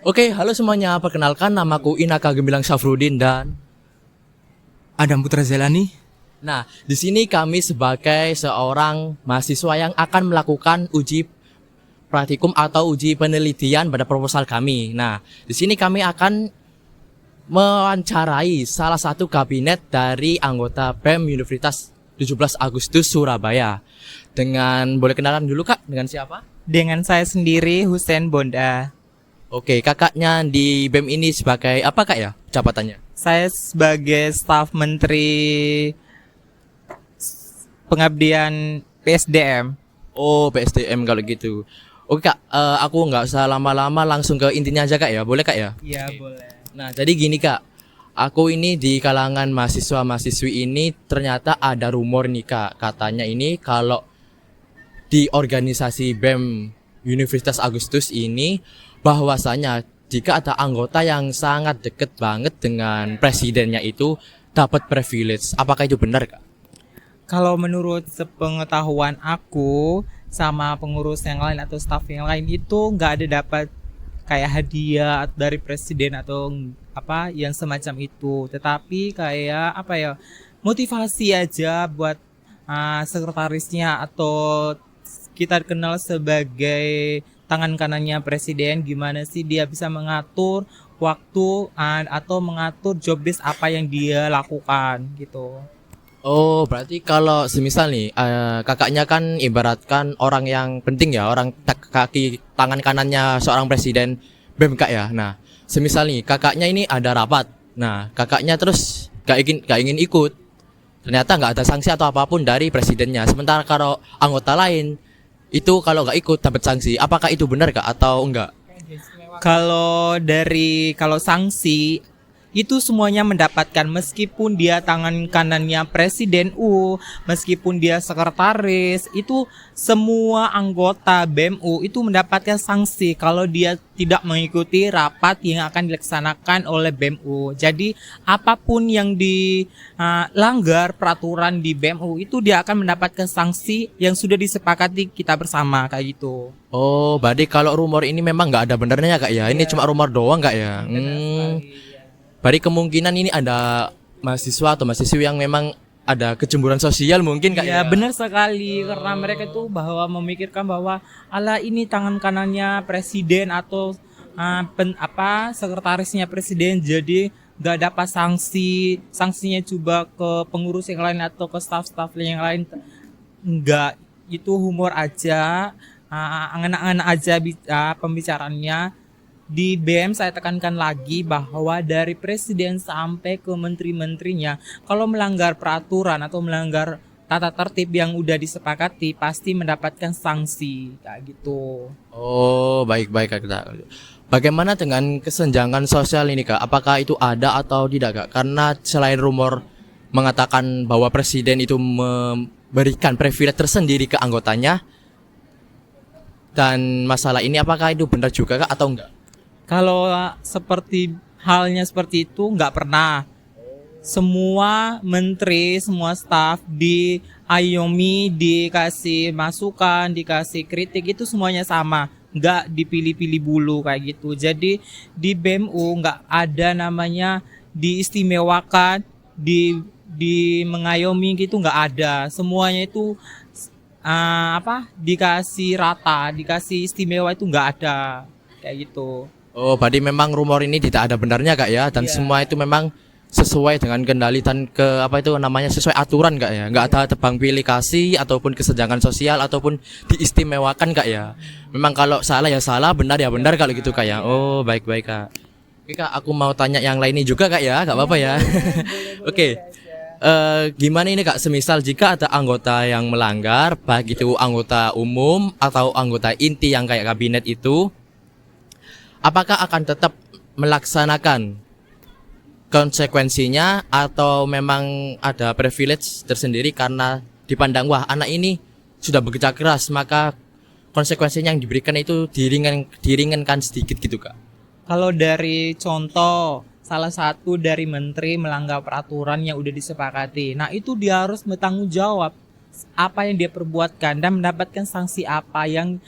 Oke, halo semuanya. Perkenalkan namaku Inaka Gemilang Syafruddin dan Adam Putra Zelani. di sini kami sebagai seorang mahasiswa yang akan melakukan uji praktikum atau uji penelitian pada proposal kami. Nah, di sini kami akan mewawancarai salah satu kabinet dari anggota BEM Universitas 17 Agustus Surabaya. Boleh kenalan dulu Kak, dengan siapa? Dengan saya sendiri Hussein Bonda. Oke, kakaknya di BEM ini sebagai apa Kak ya jabatannya? Saya sebagai staf Menteri Pengabdian PSDM. Oh, PSDM kalau gitu. Oke Kak, aku nggak usah lama-lama langsung ke intinya aja Kak ya, boleh Kak ya? Iya, boleh. Nah, jadi gini Kak, aku ini di kalangan mahasiswa-mahasiswi ini ternyata ada rumor nih Kak, katanya ini kalau di organisasi BEM Universitas Agustus ini bahwasanya jika ada anggota yang sangat deket banget dengan presidennya itu dapat privilege. Apakah itu benar Kak? Kalau menurut sepengetahuan aku sama pengurus yang lain atau staf yang lain itu nggak ada dapat kayak hadiah dari presiden atau apa yang semacam itu. Tetapi kayak apa ya, motivasi aja buat sekretarisnya atau kita kenal sebagai tangan kanannya presiden, gimana sih dia bisa mengatur waktu atau mengatur job desk apa yang dia lakukan gitu. Oh, berarti kalau semisal nih kakaknya kan ibaratkan orang yang penting ya, orang kaki tangan kanannya seorang presiden BEM Kak ya. Nah, semisal nih kakaknya ini ada rapat. Nah, kakaknya terus gak ingin ikut. Ternyata nggak ada sanksi atau apapun dari presidennya. Sementara kalau anggota lain itu kalau nggak ikut dapat sanksi. Apakah itu benar Kak atau enggak? Kalau sanksi itu semuanya mendapatkan meskipun dia tangan kanannya presiden meskipun dia sekretaris, itu semua anggota BEM itu mendapatkan sanksi kalau dia tidak mengikuti rapat yang akan dilaksanakan oleh BEM. Jadi apapun yang dilanggar peraturan di BEM itu dia akan mendapatkan sanksi yang sudah disepakati kita bersama kayak gitu. Oh, berarti kalau rumor ini memang nggak ada benernya Kak ya. Ini cuma rumor doang Kak ya. Benar sekali. Berarti kemungkinan ini ada mahasiswa atau mahasiswi yang memang ada kecemburuan sosial mungkin Kak Ya ya. benar sekali karena mereka itu bahwa memikirkan bahwa ala ini tangan kanannya presiden atau sekretarisnya presiden, jadi gak dapat sanksinya coba ke pengurus yang lain atau ke staf-staf yang lain. Enggak, itu humor aja, angan-angan aja pembicaraannya. Di BEM saya tekankan lagi bahwa dari presiden sampai ke menteri-menterinya, kalau melanggar peraturan atau melanggar tata tertib yang udah disepakati pasti mendapatkan sanksi kayak gitu. Oh, baik-baik Kak. Bagaimana dengan kesenjangan sosial ini Kak? Apakah itu ada atau tidak Kak? Karena selain rumor mengatakan bahwa presiden itu memberikan privilege tersendiri ke anggotanya, dan masalah ini apakah itu benar juga Kak atau enggak? Kalau halnya seperti itu nggak pernah. Semua menteri, semua staf diayomi, dikasih masukan, dikasih kritik itu semuanya sama. Nggak dipilih-pilih bulu kayak gitu. Jadi di BEM nggak ada namanya diistimewakan, di mengayomi gitu nggak ada. Semuanya itu dikasih rata, dikasih istimewa itu nggak ada kayak gitu. Oh, berarti memang rumor ini tidak ada benarnya Kak ya, dan Iya. semua itu memang sesuai dengan kendali dan sesuai aturan Kak ya. Nggak ada tebang pilih kasih ataupun kesenjangan sosial ataupun diistimewakan Kak ya. Memang kalau salah ya salah, benar ya benar kalau gitu Kak ya. Oh, baik-baik Kak. Oke Kak, aku mau tanya yang lainnya juga Kak ya, nggak apa-apa ya. Oke. Gimana ini Kak, semisal jika ada anggota yang melanggar, baik itu anggota umum atau anggota inti yang kayak kabinet itu, apakah akan tetap melaksanakan konsekuensinya atau memang ada privilege tersendiri karena dipandang wah anak ini sudah bekerja keras maka konsekuensinya yang diberikan itu diringankan sedikit gitu Kak. Kalau dari contoh, salah satu dari menteri melanggar peraturan yang udah disepakati. Nah, itu dia harus bertanggung jawab apa yang dia perbuatkan dan mendapatkan sanksi apa yang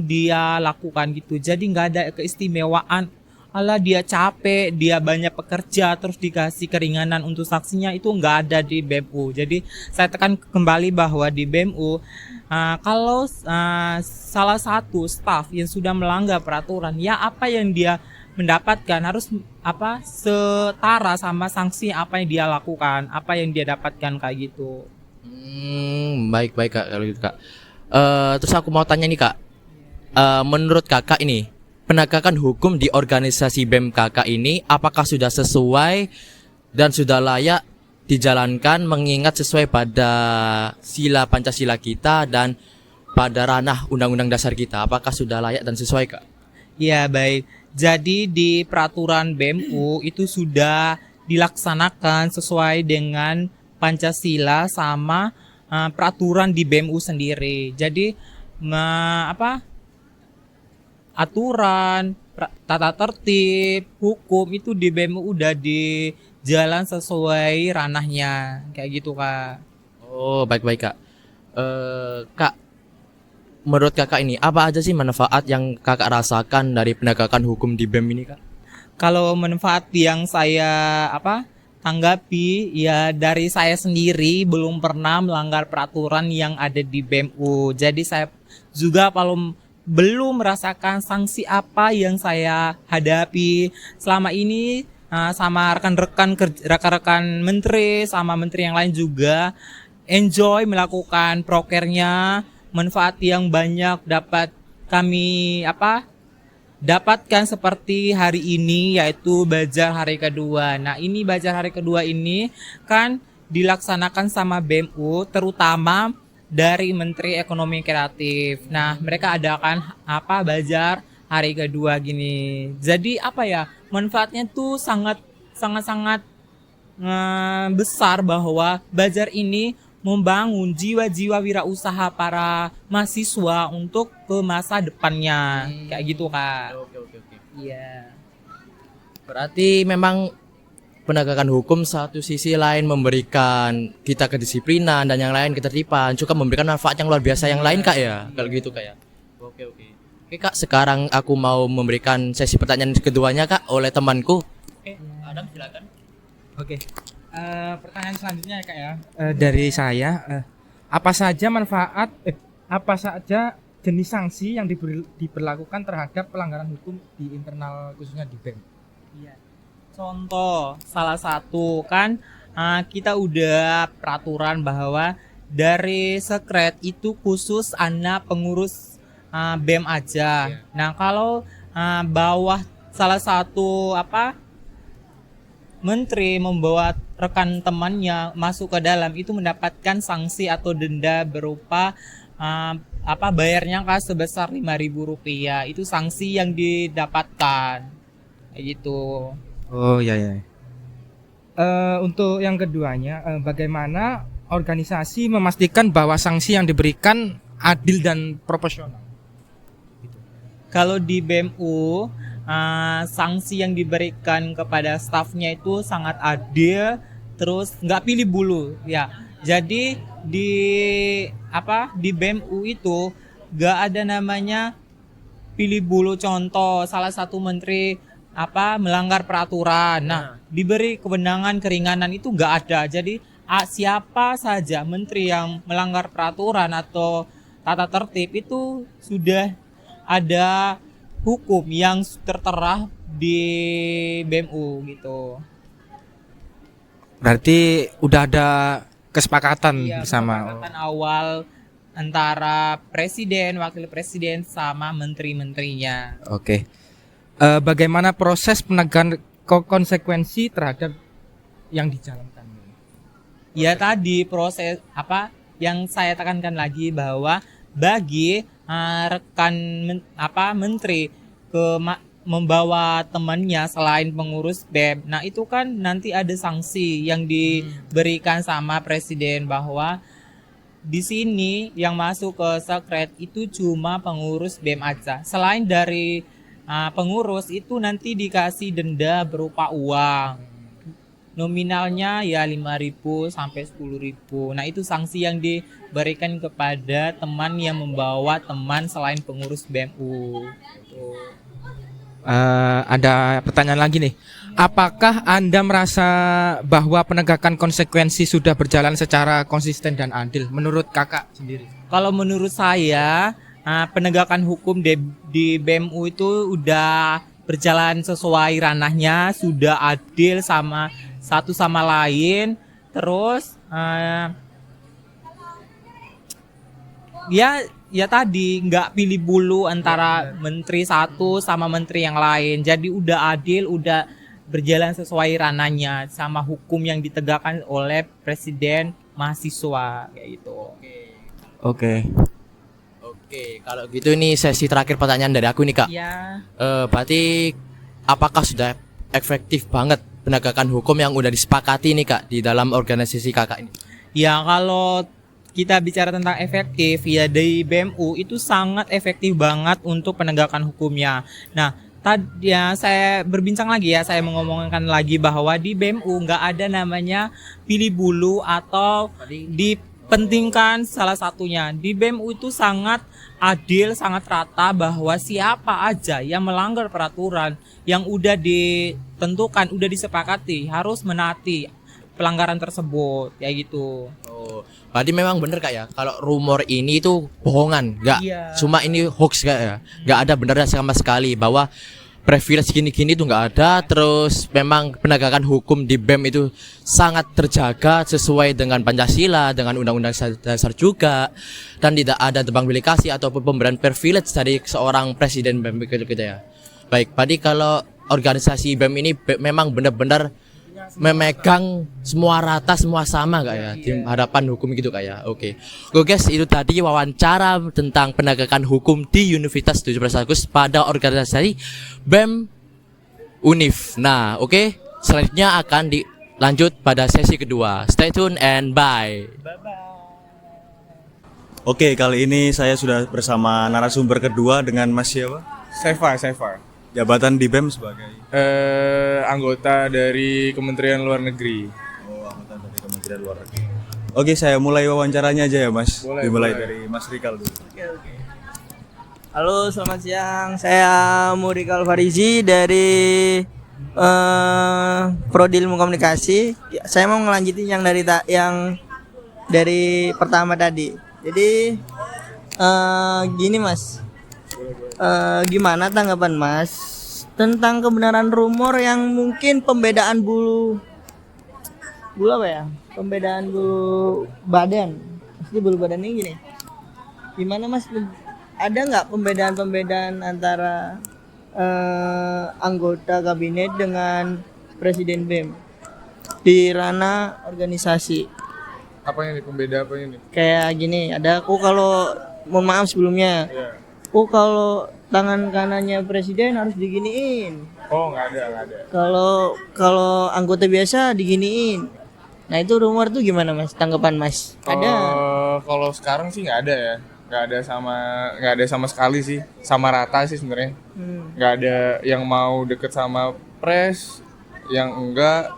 dia lakukan gitu. Jadi nggak ada keistimewaan ala dia capek, dia banyak pekerja, terus dikasih keringanan untuk saksinya, itu nggak ada di BEM-U. Jadi saya tekan kembali bahwa di BEM-U kalau salah satu staf yang sudah melanggar peraturan, ya apa yang dia mendapatkan harus setara sama sanksi apa yang dia lakukan, apa yang dia dapatkan kayak gitu. Baik baik kak kalau gitu kak. Terus aku mau tanya nih kak, menurut kakak ini penegakan hukum di organisasi BEM kakak ini apakah sudah sesuai dan sudah layak dijalankan mengingat sesuai pada sila Pancasila kita dan pada ranah Undang-Undang Dasar kita, apakah sudah layak dan sesuai kak? Ya baik, jadi di peraturan BEM-U itu sudah dilaksanakan sesuai dengan Pancasila sama peraturan di BEM-U sendiri. Jadi aturan, tata tertib, hukum itu di BEM-U udah di jalan sesuai ranahnya kayak gitu kak. Oh baik baik kak. Kak, menurut kakak ini apa aja sih manfaat yang kakak rasakan dari penegakan hukum di BEM ini kak? Kalau manfaat yang saya tanggapi, ya dari saya sendiri belum pernah melanggar peraturan yang ada di BEM-U. Jadi saya juga belum merasakan sanksi apa yang saya hadapi selama ini sama rekan-rekan menteri sama menteri yang lain juga enjoy melakukan prokernya, manfaat yang banyak dapat kami dapatkan seperti hari ini yaitu Bazar hari kedua. Nah ini Bazar hari kedua ini kan dilaksanakan sama BEM-U terutama dari Menteri Ekonomi Kreatif. Nah mereka adakan Bazar hari kedua gini. Jadi manfaatnya tuh sangat besar bahwa Bazar ini membangun jiwa-jiwa wirausaha para mahasiswa untuk ke masa depannya kayak gitu kak. Oke. Iya. Berarti memang penegakan hukum satu sisi lain memberikan kita kedisiplinan dan yang lain ketertiban, juga memberikan manfaat yang luar biasa yang lain kak ya. Kalau gitu kak ya. Oke. Oke kak, sekarang aku mau memberikan sesi pertanyaan keduanya kak oleh temanku. Adam silakan. Oke. Pertanyaan selanjutnya ya kak ya, dari saya, apa saja jenis sanksi yang diberlakukan terhadap pelanggaran hukum di internal khususnya di BEM? Iya. Contoh salah satu kan kita udah peraturan bahwa dari sekret itu khusus anak pengurus BEM aja. Nah kalau bawah salah satu menteri membawa rekan temannya masuk ke dalam itu mendapatkan sanksi atau denda berupa bayarnya sebesar Rp5.000. Itu sanksi yang didapatkan kayak gitu. Oh ya. Untuk yang keduanya, bagaimana organisasi memastikan bahwa sanksi yang diberikan adil dan proporsional? Kalau di BEM-U sanksi yang diberikan kepada stafnya itu sangat adil, terus nggak pilih bulu ya. Jadi di BEM-U itu nggak ada namanya pilih bulu. Contoh salah satu menteri melanggar peraturan, nah diberi kewenangan keringanan itu nggak ada. Jadi siapa saja menteri yang melanggar peraturan atau tata tertib itu sudah ada hukum yang tertera di BEM-U gitu. Berarti udah ada kesepakatan bersama. Kesepakatan awal antara presiden, wakil presiden sama menteri-menterinya. Oke. Bagaimana proses penegakan konsekuensi terhadap yang dijalankan? Ya tadi proses yang saya tekankan lagi bahwa bagi rekan menteri membawa temannya selain pengurus BEM. Nah itu kan nanti ada sanksi yang diberikan sama presiden bahwa di sini yang masuk ke sekret itu cuma pengurus BEM aja. Selain dari pengurus itu nanti dikasih denda berupa uang. Nominalnya ya 5.000 sampai 10.000. Nah itu sanksi yang diberikan kepada teman yang membawa teman selain pengurus BEM-U. Gitu. Ada pertanyaan lagi nih. Apakah Anda merasa bahwa penegakan konsekuensi sudah berjalan secara konsisten dan adil menurut Kakak sendiri? Kalau menurut saya, penegakan hukum di BEMU itu udah berjalan sesuai ranahnya, sudah adil sama satu sama lain. Terus ya tadi nggak pilih bulu antara menteri satu sama menteri yang lain. Jadi udah adil, udah berjalan sesuai ranahnya sama hukum yang ditegakkan oleh presiden mahasiswa kayak gitu. Oke. Oke, kalau gitu ini sesi terakhir pertanyaan dari aku nih Kak. Ya, Berarti apakah sudah efektif banget penegakan hukum yang udah disepakati nih Kak di dalam organisasi Kakak ini? ya kalau kita bicara tentang efektif ya di BEMU itu sangat efektif banget untuk penegakan hukumnya. Nah, tadi ya saya berbincang lagi ya, saya mengomongkan lagi bahwa di BEMU nggak ada namanya pilih bulu atau dipentingkan salah satunya. Di BEMU itu sangat adil, sangat rata bahwa siapa aja yang melanggar peraturan yang udah ditentukan, udah disepakati harus menaati pelanggaran tersebut kayak gitu. Oh, berarti memang bener Kak ya. Kalau rumor ini itu bohongan, nggak Iya. cuma ini hoax Kak ya. Nggak ada benernya sama sekali bahwa privilege gini-gini itu nggak ada. Terus memang penegakan hukum di BEM itu sangat terjaga sesuai dengan Pancasila, dengan Undang-Undang Dasar juga, dan tidak ada tebang pilih kasih ataupun pemberian privilege dari seorang presiden BEM gitu ya. Baik, berarti kalau organisasi BEM ini memang benar-benar memegang semua rata, semua sama Kak ya di hadapan hukum gitu Kak ya. Oke. Oke guys, itu tadi wawancara tentang penegakan hukum di Universitas 17 Agustus pada organisasi BEM Univ. Nah, oke. Selanjutnya akan dilanjut pada sesi kedua. Stay tune and bye. Oke, kali ini saya sudah bersama narasumber kedua dengan Mas siapa? Seva. Jabatan di BEM sebagai Anggota dari Kementerian Luar Negeri. anggota dari Kementerian Luar Negeri. Oke, saya mulai wawancaranya aja ya, Mas. Boleh, Dimulai boleh. dari Mas Rikal dulu. Halo, selamat siang. Saya Murikal Farizi dari Prodi Ilmu Komunikasi. Ya, saya mau ngelanjutin yang dari pertama tadi. Jadi gini Mas, gimana tanggapan Mas tentang kebenaran rumor yang mungkin pembedaan bulu apa ya? Pembedaan bulu badan. Maksudnya bulu badan ini gini. Gimana Mas? Ada nggak pembedaan antara anggota kabinet dengan presiden BEM di ranah organisasi? Apanya nih, pembeda apanya nih? Kayak gini, ada aku kalau mohon maaf sebelumnya, Iya. kalau tangan kanannya presiden harus diginiin, Oh, nggak ada. kalau anggota biasa diginiin. Nah itu rumor tuh gimana Mas? Tanggapan Mas? Ada? Kalau sekarang sih nggak ada ya. Nggak ada sama sekali sih. Sama rata sih sebenarnya. Nggak ada yang mau deket sama pres, yang enggak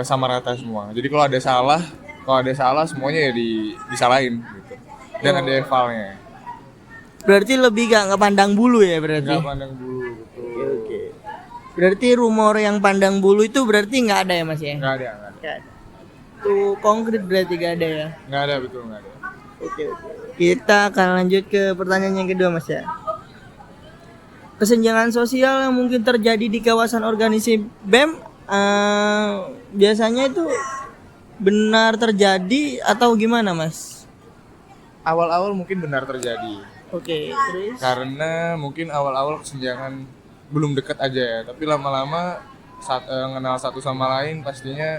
sama rata semua. Jadi kalau ada salah semuanya ya disalahin gitu. Dan ada evalnya. Berarti lebih gak pandang bulu ya berarti? Nggak pandang dulu betul. Oke. Berarti rumor yang pandang bulu itu berarti nggak ada ya Mas ya? Nggak ada. Nggak ada. Tuh konkret berarti gak ada ya? Nggak ada, betul nggak ada. Oke. Kita akan lanjut ke pertanyaan yang kedua Mas ya. Kesenjangan sosial yang mungkin terjadi di kawasan organisasi BEM biasanya itu benar terjadi atau gimana Mas? Awal-awal mungkin benar terjadi. Oke, terus? Karena mungkin awal-awal kesenjangan belum dekat aja ya, tapi lama-lama kenal satu sama lain pastinya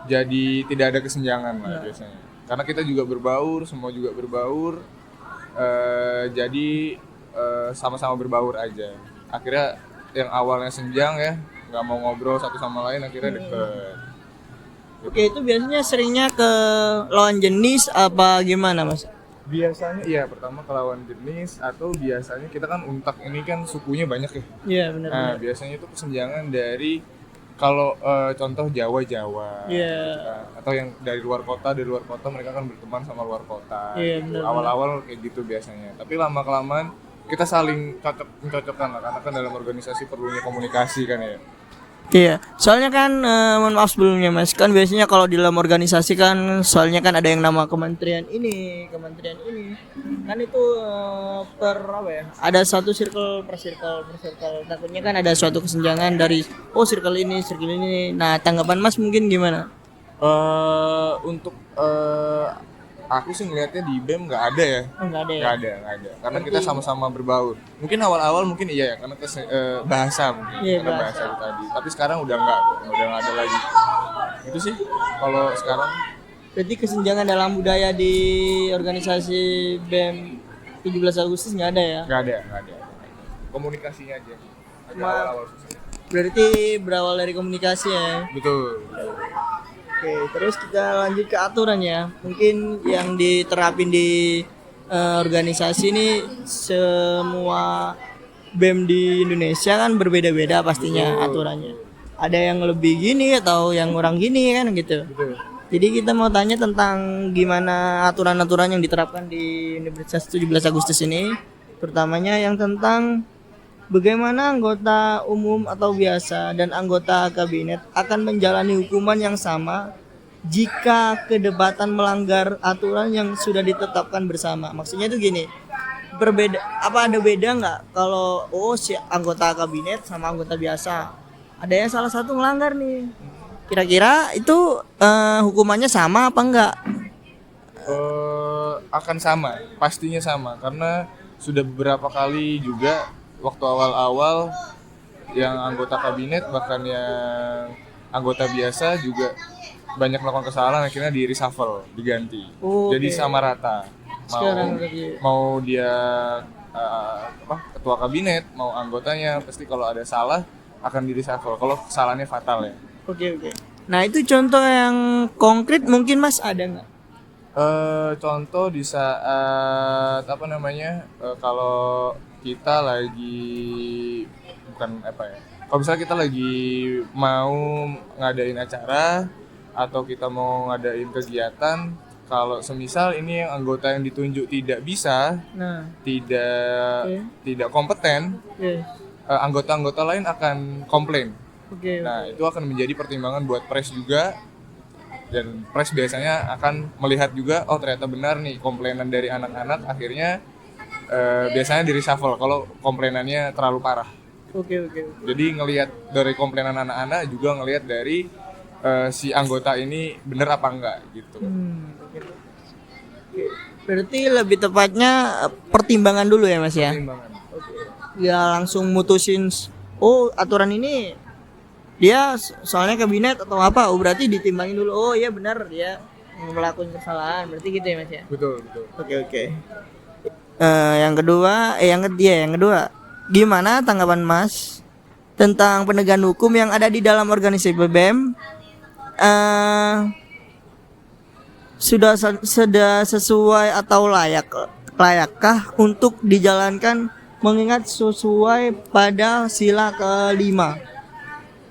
jadi tidak ada kesenjangan lah biasanya. Karena kita juga berbaur, semua juga berbaur, jadi sama-sama berbaur aja. Akhirnya yang awalnya senjang ya, nggak mau ngobrol satu sama lain, akhirnya deket. Oke, itu biasanya seringnya ke lawan jenis apa gimana Mas? Biasanya iya, pertama ke lawan jenis, atau biasanya kita kan untak ini kan sukunya banyak ya. Iya benar. Nah, biasanya itu kesenjangan dari kalau contoh Jawa-Jawa. Iya. Atau yang dari luar kota mereka kan berteman sama luar kota. Iya, gitu. benar, Awal-awal kayak gitu biasanya. Tapi lama-kelamaan kita saling mencocokkan lah, karena kan dalam organisasi perlunya komunikasi kan ya. Iya, soalnya kan mohon maaf sebelumnya Mas, kan biasanya kalau di dalam organisasi kan soalnya kan ada yang nama kementerian ini, kan itu per apa ya? Ada satu circle per circle. Takutnya kan ada suatu kesenjangan dari circle ini. Nah, tanggapan Mas mungkin gimana? Untuk aku sih ngelihatnya di BEM nggak ada ya. Enggak ada ya. Nggak ada. Karena kita sama-sama berbaur. Mungkin awal-awal mungkin iya ya, karena bahasa mungkin. Iya, Karena bahasa. bahasa itu tadi. Tapi sekarang udah nggak ada lagi. Itu sih kalau sekarang. Berarti kesenjangan dalam budaya di organisasi BEM 17 Agustus nggak ada ya? Nggak ada. Komunikasinya aja. Agak Ma- awal-awal susah. Berarti berawal dari komunikasi ya. Betul. Oke, terus kita lanjut ke aturan ya. Mungkin yang diterapin di organisasi ini semua BEM di Indonesia kan berbeda-beda pastinya aturannya. Ada yang lebih gini atau yang kurang gini kan gitu. Jadi kita mau tanya tentang gimana aturan-aturan yang diterapkan di Universitas 17 Agustus ini. Terutamanya yang tentang bagaimana anggota umum atau biasa dan anggota kabinet akan menjalani hukuman yang sama jika kedebatan melanggar aturan yang sudah ditetapkan bersama. Maksudnya itu gini, ada beda nggak kalau si anggota kabinet sama anggota biasa? Ada yang salah satu melanggar nih. Kira-kira itu hukumannya sama apa enggak? Akan sama, pastinya sama, karena sudah beberapa kali juga waktu awal-awal yang anggota kabinet bahkan yang anggota biasa juga banyak melakukan kesalahan, akhirnya di reshuffle, diganti. Jadi Oke. sama rata. Sekarang lagi. Mau dia ketua kabinet, mau anggotanya, pasti kalau ada salah akan di reshuffle kalau kesalahannya fatal ya. Oke. Nah itu contoh yang konkret mungkin Mas ada nggak? Contoh di saat kalau kita lagi kalau misalnya kita lagi mau ngadain acara atau kita mau ngadain kegiatan, kalau semisal ini yang anggota yang ditunjuk tidak bisa, Nah, tidak kompeten, oke. anggota-anggota lain akan komplain. Oke. Nah, itu akan menjadi pertimbangan buat pres juga, dan pres biasanya akan melihat juga, oh ternyata benar nih komplainan dari anak-anak, akhirnya biasanya di reshuffle kalau komplainannya terlalu parah. Oke. Jadi ngelihat dari komplainan anak-anak juga ngelihat dari si anggota ini bener apa enggak gitu. Oke. Berarti lebih tepatnya pertimbangan dulu ya Mas ya? Pertimbangan. Ya langsung mutusin, aturan ini dia soalnya kabinet atau apa, berarti ditimbangin dulu, iya benar dia melakukan kesalahan, berarti gitu ya Mas ya? Betul. Oke. Yang kedua, gimana tanggapan Mas tentang penegakan hukum yang ada di dalam organisasi BEM? Sudah sesuai atau layakkah untuk dijalankan mengingat sesuai pada sila ke-5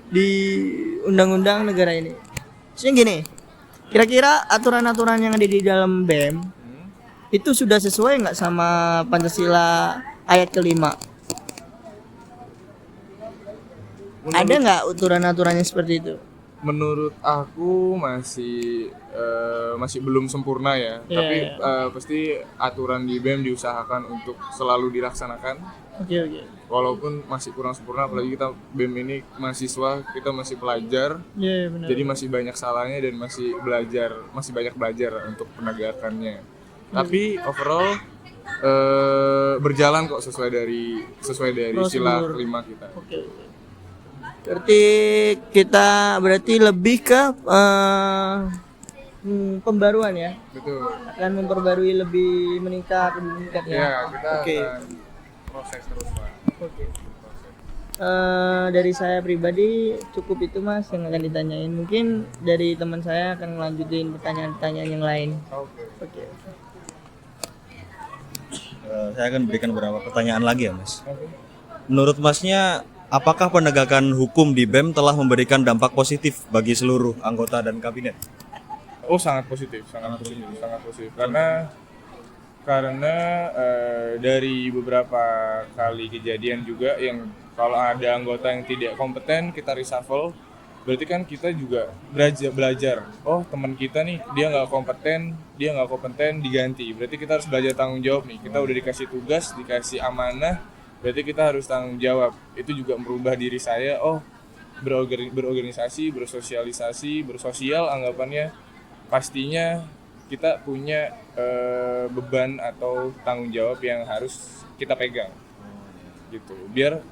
di undang-undang negara ini? Maksudnya gini, kira-kira aturan-aturan yang ada di dalam BEM itu sudah sesuai nggak sama Pancasila ayat ke-5? Ada nggak aturan-aturannya seperti itu? Menurut aku masih belum sempurna ya. Iya, Tapi iya. pasti aturan di BEM diusahakan untuk selalu dilaksanakan. Oke. Walaupun masih kurang sempurna, apalagi kita BEM ini mahasiswa, kita masih pelajar. Iya benar. Jadi masih banyak salahnya dan masih banyak belajar untuk penegakannya. Tapi overall berjalan kok sesuai dari sila Prosedur. kelima kita. Oke. Berarti kita lebih ke pembaruan ya. Betul. Akan memperbarui lebih meningkat ya. Ya, kita Oke. akan proses terus Pak. Oke. Dari saya pribadi cukup itu Mas yang akan ditanyain. Mungkin dari teman saya akan melanjutin pertanyaan-pertanyaan yang lain. Oke. Saya akan berikan beberapa pertanyaan lagi ya Mas. Menurut Masnya, apakah penegakan hukum di BEM telah memberikan dampak positif bagi seluruh anggota dan kabinet? Oh sangat positif. Karena Karena dari beberapa kali kejadian juga yang kalau ada anggota yang tidak kompeten kita reshuffle, berarti kan kita juga belajar. Oh, teman kita nih dia nggak kompeten diganti. Berarti kita harus belajar tanggung jawab nih. Kita udah dikasih tugas, dikasih amanah, berarti kita harus tanggung jawab. Itu juga merubah diri saya. Oh, berorganisasi, bersosialisasi, bersosial anggapannya. Pastinya kita punya beban atau tanggung jawab yang harus kita pegang. Gitu. Biar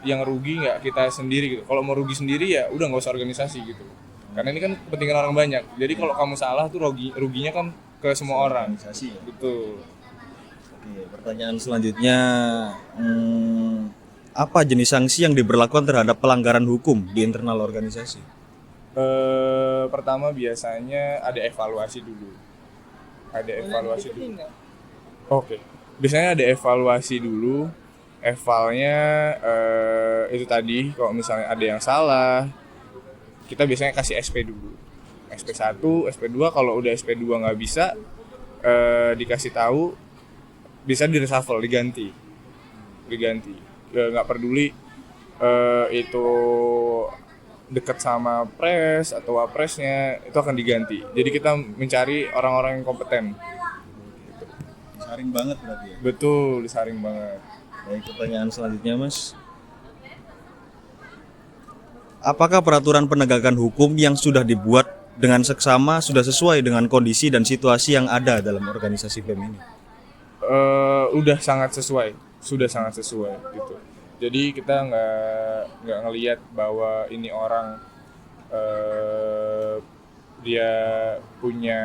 yang rugi nggak kita sendiri gitu. Kalau mau rugi sendiri ya udah nggak usah organisasi gitu. Karena ini kan kepentingan orang banyak. Jadi kalau kamu salah tuh ruginya kan ke semua orang. Organisasi ya? Betul. Oke, pertanyaan selanjutnya, apa jenis sanksi yang diberlakukan terhadap pelanggaran hukum di internal organisasi? Pertama biasanya ada evaluasi dulu. Oke. Biasanya ada evaluasi dulu. Evalnya itu tadi kalau misalnya ada yang salah, kita biasanya kasih SP dulu. SP1, SP2, kalau udah SP2 nggak bisa dikasih tahu, bisa di-reshuffle, diganti. Nggak peduli itu dekat sama pres atau wapresnya, itu akan diganti. Jadi kita mencari orang-orang yang kompeten. Disaring banget berarti ya? Betul, disaring banget. Baik, pertanyaan selanjutnya Mas. Apakah peraturan penegakan hukum yang sudah dibuat dengan seksama sudah sesuai dengan kondisi dan situasi yang ada dalam organisasi BEM ini? Sudah sangat sesuai gitu. Jadi kita nggak ngelihat bahwa ini orang dia punya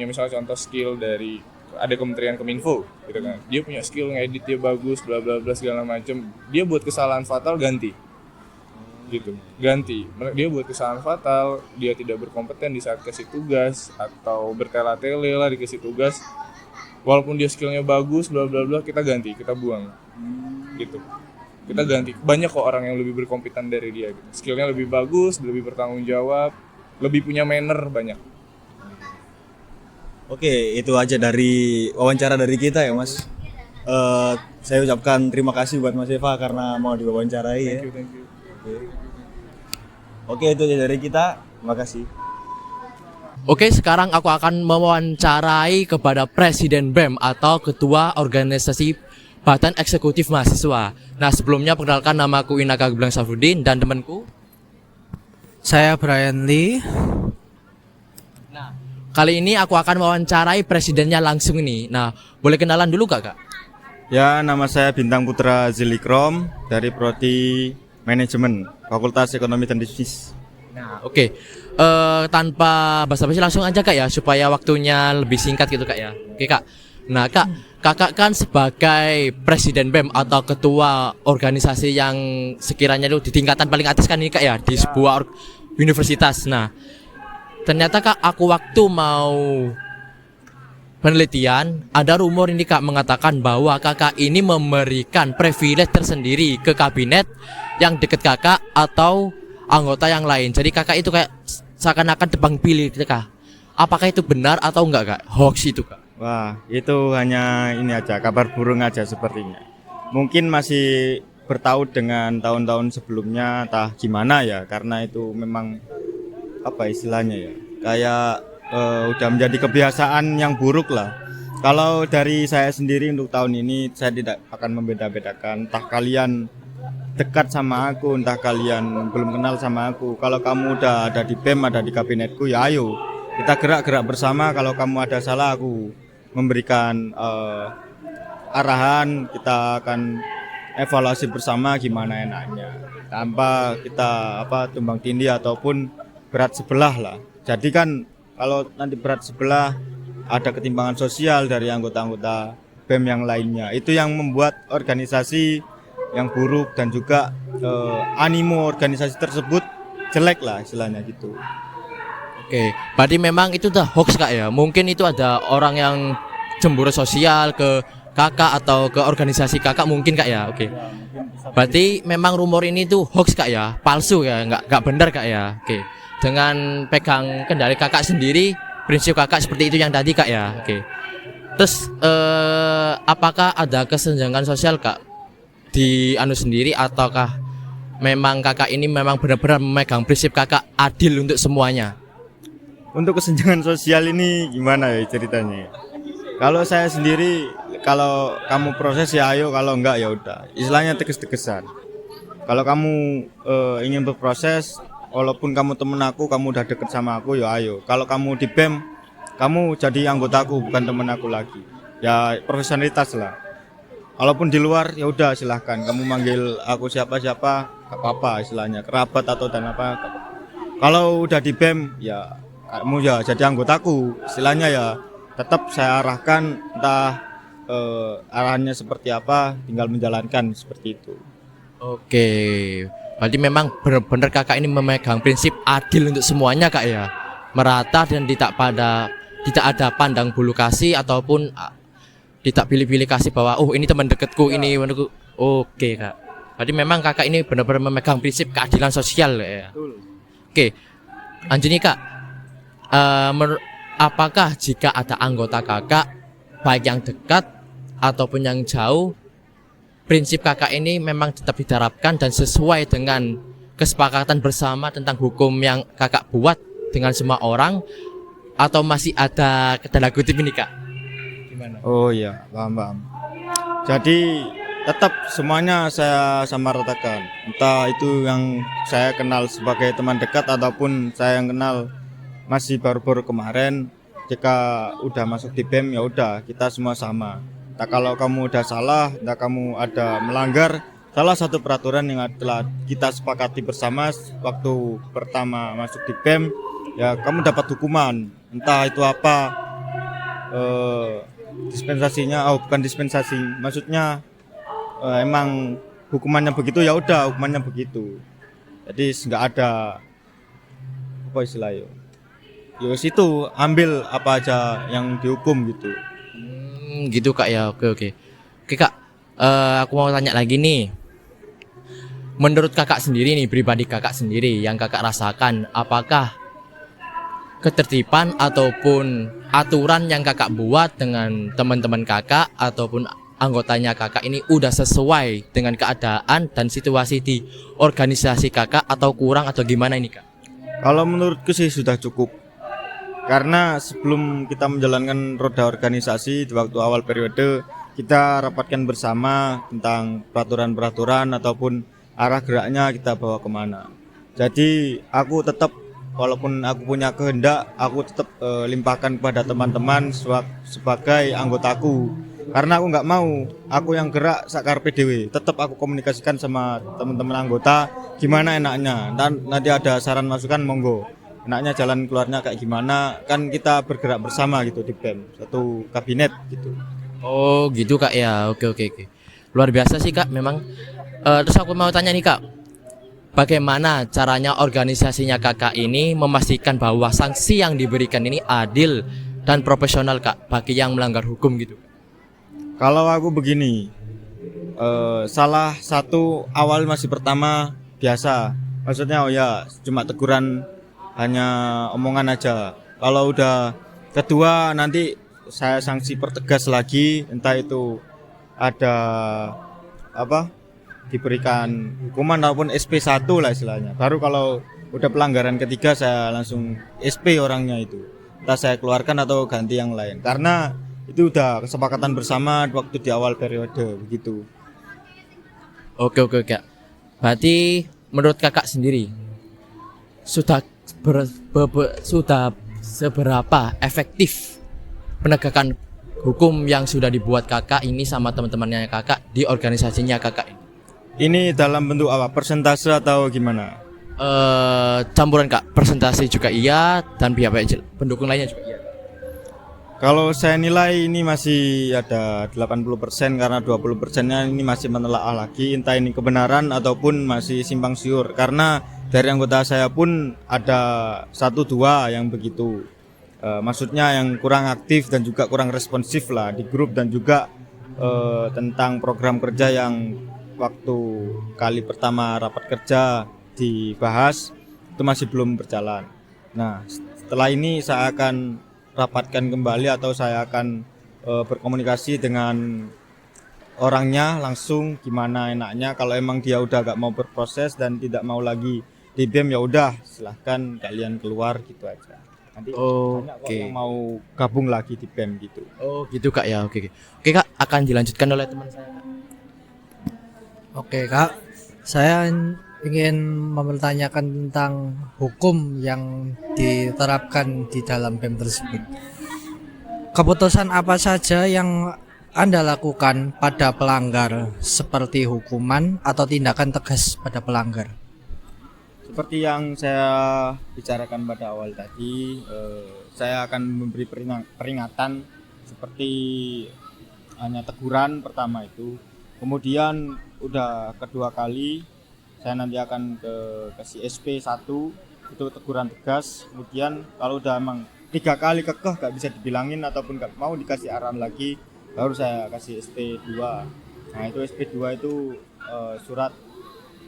misalnya contoh skill dari ada Kementerian Kominfo gitu kan, dia punya skill ngedit dia bagus bla bla bla segala macem, dia buat kesalahan fatal ganti dia buat kesalahan fatal, dia tidak berkompeten di saat kasih tugas atau bertele-tele lah dikasih tugas, walaupun dia skillnya bagus bla bla bla, kita ganti, kita buang gitu, kita ganti. Banyak kok orang yang lebih berkompeten dari dia gitu. Skillnya lebih bagus, lebih bertanggung jawab, lebih punya manner, banyak. Oke, itu aja dari wawancara dari kita ya Mas. Saya ucapkan terima kasih buat Mas Eva karena mau diwawancarai ya. Thank you. Oke, itu aja dari kita. Terima kasih. Oke, sekarang aku akan mewawancarai kepada Presiden BEM atau Ketua Organisasi Badan Eksekutif Mahasiswa. Nah, sebelumnya perkenalkan, namaku Inaka Geblang Safruddin dan temanku. Saya Brian Lee. Nah, kali ini aku akan mewawancarai presidennya langsung ini. Nah, boleh kenalan dulu Kak? Ya, nama saya Bintang Putra Zilikrom dari Prodi Manajemen Fakultas Ekonomi dan Bisnis. Nah, oke. Tanpa basa-basi langsung aja Kak ya, supaya waktunya lebih singkat gitu Kak ya. Oke Kak. Nah Kakak kan sebagai Presiden BEM atau Ketua organisasi yang sekiranya itu di tingkatan paling atas kan ini Kak ya, di sebuah universitas. Nah, ternyata Kak, aku waktu mau penelitian, ada rumor ini Kak mengatakan bahwa Kakak ini memberikan privilege tersendiri ke kabinet yang deket Kakak atau anggota yang lain. Jadi Kakak itu kayak seakan-akan tebang pilih gitu Kak. Apakah itu benar atau enggak Kak? Hoax itu Kak? Wah, itu hanya ini aja, kabar burung aja sepertinya. Mungkin masih bertaut dengan tahun-tahun sebelumnya, entah gimana ya, karena itu memang apa istilahnya ya, kayak udah menjadi kebiasaan yang buruk lah. Kalau dari saya sendiri untuk tahun ini, saya tidak akan membeda-bedakan, entah kalian dekat sama aku, entah kalian belum kenal sama aku. Kalau kamu udah ada di BEM, ada di kabinetku, ya ayo kita gerak-gerak bersama. Kalau kamu ada salah, aku memberikan arahan, kita akan evaluasi bersama gimana enaknya, tanpa kita tumbang tindih ataupun berat sebelah lah. Jadi kan kalau nanti berat sebelah, ada ketimpangan sosial dari anggota-anggota BEM yang lainnya. Itu yang membuat organisasi yang buruk dan juga animo organisasi tersebut jelek lah istilahnya gitu. Oke, berarti memang itu udah hoax Kak ya. Mungkin itu ada orang yang cemburu sosial ke Kakak atau ke organisasi Kakak mungkin Kak ya. Oke. Berarti memang rumor ini tuh hoax Kak ya, palsu ya, nggak benar Kak ya. Oke. Dengan pegang kendali Kakak sendiri, prinsip kakak seperti itu yang tadi kak ya. Oke. Terus apakah ada kesenjangan sosial kak di anu sendiri, ataukah memang kakak ini memang benar-benar memegang prinsip kakak adil untuk semuanya? Untuk kesenjangan sosial ini gimana ya ceritanya? Kalau saya sendiri, kalau kamu proses ya ayo, kalau enggak ya udah. Istilahnya tegas-tegasan. Kalau kamu ingin berproses, walaupun kamu temen aku, kamu udah deket sama aku ya ayo. Kalau kamu di BEM, kamu jadi anggotaku bukan temen aku lagi. Ya profesionalitas lah. Walaupun di luar ya udah silahkan. Kamu manggil aku siapa-siapa, gak apa-apa istilahnya. Kerabat atau dan apa. Kalau udah di BEM ya kamu ya jadi anggotaku. Istilahnya ya tetap saya arahkan, entah arahannya seperti apa, tinggal menjalankan seperti itu. Oke. Berarti memang benar-benar kakak ini memegang prinsip adil untuk semuanya kak ya. Merata dan tidak ada pandang bulu kasih ataupun tidak pilih-pilih kasih bahwa oh ini teman dekatku, ini menurutku. Oke kak. Berarti memang kakak ini benar-benar memegang prinsip keadilan sosial ya. Oke. Lanjut nih kak. Apakah jika ada anggota kakak baik yang dekat ataupun yang jauh, prinsip kakak ini memang tetap diterapkan dan sesuai dengan kesepakatan bersama tentang hukum yang kakak buat dengan semua orang, atau masih ada tanda kutip ini kak? Gimana? Oh iya, paham. Jadi tetap semuanya saya samaratakan. Entah itu yang saya kenal sebagai teman dekat ataupun saya yang kenal masih baru-baru kemarin. Jika udah masuk di BEM ya udah kita semua sama. Nah, kalau kamu udah salah, nah kamu ada melanggar salah satu peraturan yang telah kita sepakati bersama waktu pertama masuk di BEM, ya kamu dapat hukuman. Entah itu apa dispensasinya, bukan dispensasi, maksudnya emang hukumannya begitu ya udah hukumannya begitu. Jadi nggak ada apa istilahnya. Ya situ ambil apa aja yang dihukum gitu. Gitu kak ya. Oke kak, aku mau tanya lagi nih. Menurut kakak sendiri nih, pribadi kakak sendiri yang kakak rasakan, apakah ketertiban ataupun aturan yang kakak buat dengan teman-teman kakak ataupun anggotanya kakak ini udah sesuai dengan keadaan dan situasi di organisasi kakak, atau kurang atau gimana ini kak? Kalau menurutku sih sudah cukup. Karena sebelum kita menjalankan roda organisasi di waktu awal periode, kita rapatkan bersama tentang peraturan-peraturan ataupun arah geraknya kita bawa kemana. Jadi aku tetap, walaupun aku punya kehendak, aku tetap limpahkan kepada teman-teman sebagai anggotaku. Karena aku nggak mau aku yang gerak sakar PDW, tetap aku komunikasikan sama teman-teman anggota gimana enaknya. Dan nanti ada saran masukan monggo. Enaknya jalan keluarnya kayak gimana, kan kita bergerak bersama gitu di BEM, satu kabinet gitu. Oh gitu kak ya. Oke. Luar biasa sih kak memang. Terus aku mau tanya nih kak, bagaimana caranya organisasinya kakak ini memastikan bahwa sanksi yang diberikan ini adil dan profesional kak bagi yang melanggar hukum gitu? Kalau aku begini, salah satu awal masih pertama biasa, maksudnya oh ya cuma teguran, hanya omongan aja. Kalau udah kedua nanti saya sanksi pertegas lagi, entah itu ada apa diberikan hukuman ataupun SP1 lah istilahnya. Baru kalau udah pelanggaran ketiga saya langsung SP orangnya itu. Entah saya keluarkan atau ganti yang lain. Karena itu udah kesepakatan bersama waktu di awal periode begitu. Oke kak. Berarti menurut kakak sendiri sudah seberapa efektif penegakan hukum yang sudah dibuat kakak ini sama teman-temannya kakak di organisasinya kakak ini? Ini dalam bentuk apa? Persentase atau gimana? Campuran kak, persentase juga iya dan pihak pendukung lainnya juga iya. Kalau saya nilai ini masih ada 80% karena 20%-nya ini masih menelaah lagi entah ini kebenaran ataupun masih simpang siur. Karena dari anggota saya pun ada 1-2 yang begitu. Maksudnya yang kurang aktif dan juga kurang responsif lah di grup, dan juga tentang program kerja yang waktu kali pertama rapat kerja dibahas itu masih belum berjalan. Nah, setelah ini saya akan rapatkan kembali atau saya akan berkomunikasi dengan orangnya langsung gimana enaknya. Kalau emang dia udah gak mau berproses dan tidak mau lagi di BEM, ya udah silahkan kalian keluar gitu aja. Nanti banyak kok yang mau gabung lagi di BEM gitu. Oh gitu Kak ya, oke. Oke Kak, akan dilanjutkan oleh teman saya Kak. Oke Kak, saya ingin mempertanyakan tentang hukum yang diterapkan di dalam BEM tersebut. Keputusan apa saja yang Anda lakukan pada pelanggar, seperti hukuman atau tindakan tegas pada pelanggar? Seperti yang saya bicarakan pada awal tadi, saya akan memberi peringatan seperti hanya teguran pertama itu. Kemudian udah kedua kali saya nanti akan kasih SP 1, itu teguran tegas. Kemudian kalau udah emang 3 kali kekeh gak bisa dibilangin ataupun gak mau dikasih arahan lagi, baru saya kasih SP 2. Nah itu SP 2 itu surat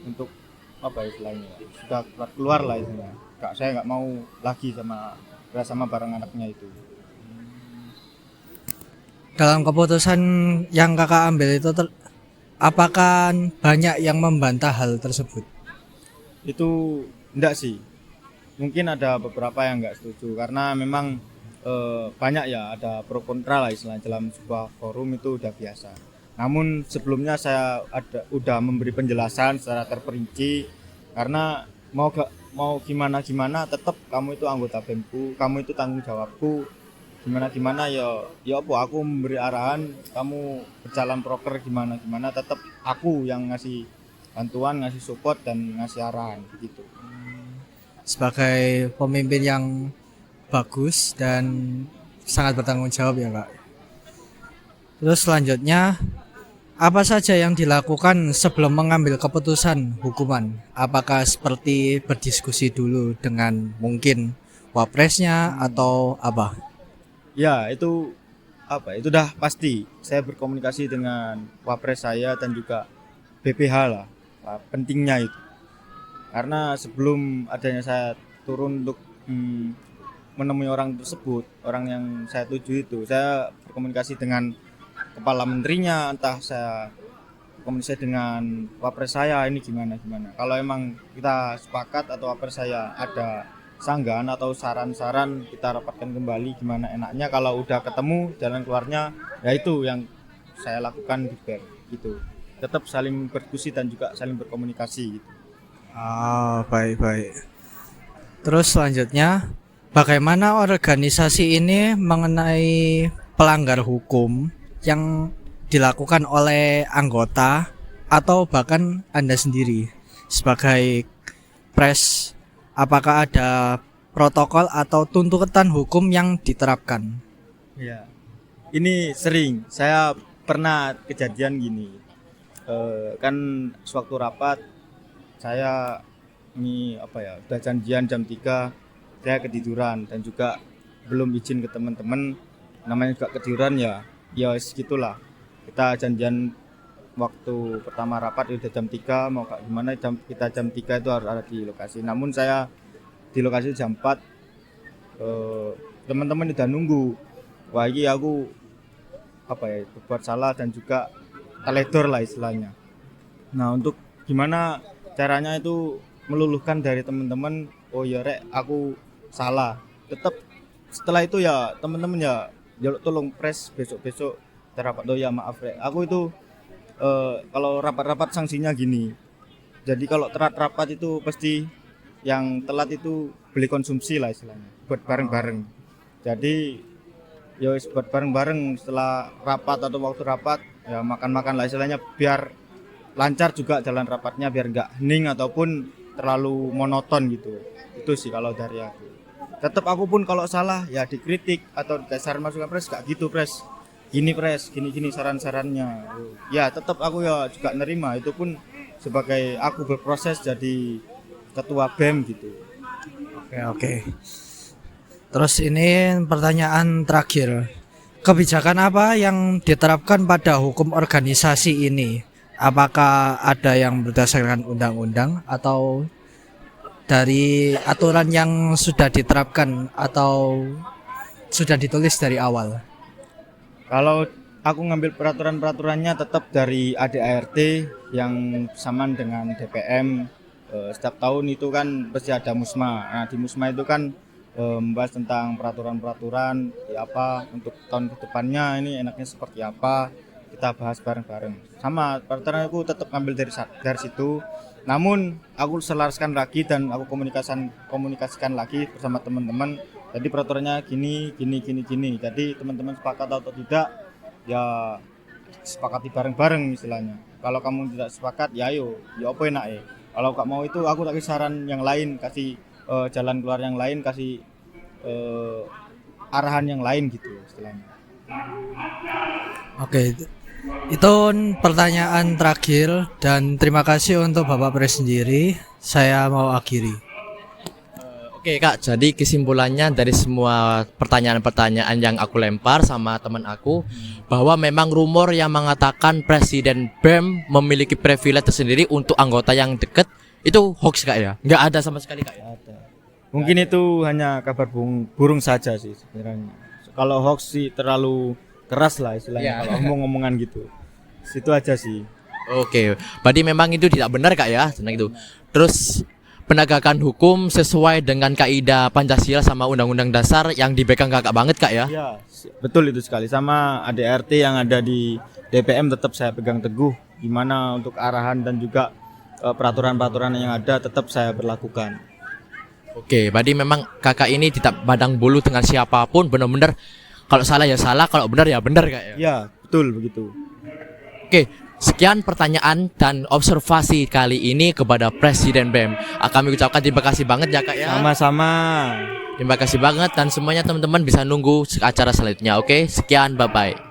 untuk apa istilahnya, sudah keluar lah istilahnya. Saya nggak mau lagi sama barang anaknya itu. Dalam keputusan yang kakak ambil itu, apakah banyak yang membantah hal tersebut? Itu enggak sih, mungkin ada beberapa yang nggak setuju karena memang banyak ya, ada pro kontra lah istilahnya dalam sebuah forum, itu udah biasa. Namun sebelumnya saya udah memberi penjelasan secara terperinci, karena mau gimana tetap kamu itu anggota BEMku, kamu itu tanggung jawabku. Gimana ya apa, aku memberi arahan, kamu berjalan proker gimana tetap aku yang ngasih bantuan, ngasih support dan ngasih arahan gitu. Sebagai pemimpin yang bagus dan sangat bertanggung jawab ya Kak. Terus selanjutnya, apa saja yang dilakukan sebelum mengambil keputusan hukuman? Apakah seperti berdiskusi dulu dengan mungkin wapresnya atau apa? Ya itu itu dah pasti saya berkomunikasi dengan wapres saya dan juga BPH lah, pentingnya itu. Karena sebelum adanya saya turun untuk menemui orang tersebut, orang yang saya tuju itu, saya berkomunikasi dengan kepala menterinya, entah saya komunikasi dengan wapres saya ini gimana. Kalau emang kita sepakat atau wapres saya ada sanggahan atau saran-saran, kita rapatkan kembali gimana enaknya. Kalau udah ketemu jalan keluarnya, ya itu yang saya lakukan di BEM gitu. Tetap saling berdiskusi dan juga saling berkomunikasi gitu. Baik. Terus selanjutnya, bagaimana organisasi ini mengenai pelanggar hukum yang dilakukan oleh anggota atau bahkan Anda sendiri sebagai pres? Apakah ada protokol atau tuntutan hukum yang diterapkan? Ya, ini sering saya pernah kejadian gini. Kan sewaktu rapat saya ini udah janjian jam 3, saya ketiduran dan juga belum izin ke teman-teman, namanya juga ketiduran ya segitulah. Kita janjian waktu pertama rapat udah jam 3, mau kayak gimana kita jam 3 itu harus ada di lokasi. Namun saya di lokasi jam 4, teman-teman udah nunggu. Wah ini aku berbuat salah dan juga teledor lah istilahnya. Nah untuk gimana caranya itu meluluhkan dari teman-teman, oh ya rek aku salah. Tetap setelah itu ya teman-teman ya tolong pres besok-besok rapat, oh ya maaf rek aku itu kalau rapat-rapat sanksinya gini. Jadi kalau telat rapat itu pasti yang telat itu beli konsumsi lah istilahnya, buat bareng-bareng. Jadi ya buat bareng-bareng setelah rapat atau waktu rapat ya makan-makan lah istilahnya, biar lancar juga jalan rapatnya, biar enggak hening ataupun terlalu monoton gitu. Itu sih kalau dari aku. Tetap aku pun kalau salah ya dikritik atau dasar masukan pres, gak gitu pres. Gini pres, gini saran-sarannya. Ya tetap aku ya juga nerima, itu pun sebagai aku berproses jadi ketua BEM gitu. Oke. Terus ini pertanyaan terakhir. Kebijakan apa yang diterapkan pada hukum organisasi ini? Apakah ada yang berdasarkan undang-undang atau dari aturan yang sudah diterapkan atau sudah ditulis dari awal? Kalau aku ngambil peraturan-peraturannya tetap dari ADART yang samaan dengan DPM. Setiap tahun itu kan pasti ada musma. Nah, di musma itu kan membahas tentang peraturan-peraturan ya apa untuk tahun kedepannya ini enaknya seperti apa, kita bahas bareng-bareng. Sama peraturan aku tetap ngambil dari situ. Namun aku selaraskan lagi dan aku komunikasikan lagi bersama teman-teman. Jadi peraturannya gini. Jadi teman-teman sepakat atau tidak ya sepakati bareng-bareng istilahnya. Kalau kamu tidak sepakat ya ayo, ya apa enak ya. Kalau gak mau itu aku kasih saran yang lain, kasih jalan keluar yang lain, kasih arahan yang lain gitu istilahnya. Oke, itu pertanyaan terakhir dan terima kasih untuk Bapak Pres sendiri. Saya mau akhiri. Oke Kak, jadi kesimpulannya dari semua pertanyaan-pertanyaan yang aku lempar sama teman aku, bahwa memang rumor yang mengatakan Presiden BEM memiliki privilege tersendiri untuk anggota yang dekat itu hoax Kak ya? Nggak ada sama sekali Kak ya? Ada. Mungkin itu hanya kabar burung saja sih sebenarnya. Kalau hoax sih terlalu keras lah istilahnya, kalau ngomong-ngomongan gitu. Situ aja sih. Oke, berarti memang itu tidak benar Kak ya, tentang itu. Terus penegakan hukum sesuai dengan kaidah Pancasila sama Undang-Undang Dasar yang dipegang Kakak banget Kak ya? Ya, betul itu sekali. Sama ADART yang ada di DPM tetap saya pegang teguh. Gimana untuk arahan dan juga peraturan-peraturan yang ada tetap saya berlakukan. Oke, berarti memang Kakak ini tidak pandang bulu dengan siapapun, benar-benar kalau salah ya salah, kalau benar ya benar Kak ya? Ya, betul begitu. Oke, sekian pertanyaan dan observasi kali ini kepada Presiden BEM. Kami ucapkan terima kasih banget ya Kak ya. Sama-sama. Terima kasih banget dan semuanya teman-teman bisa nunggu acara selanjutnya. Oke, sekian, bye-bye.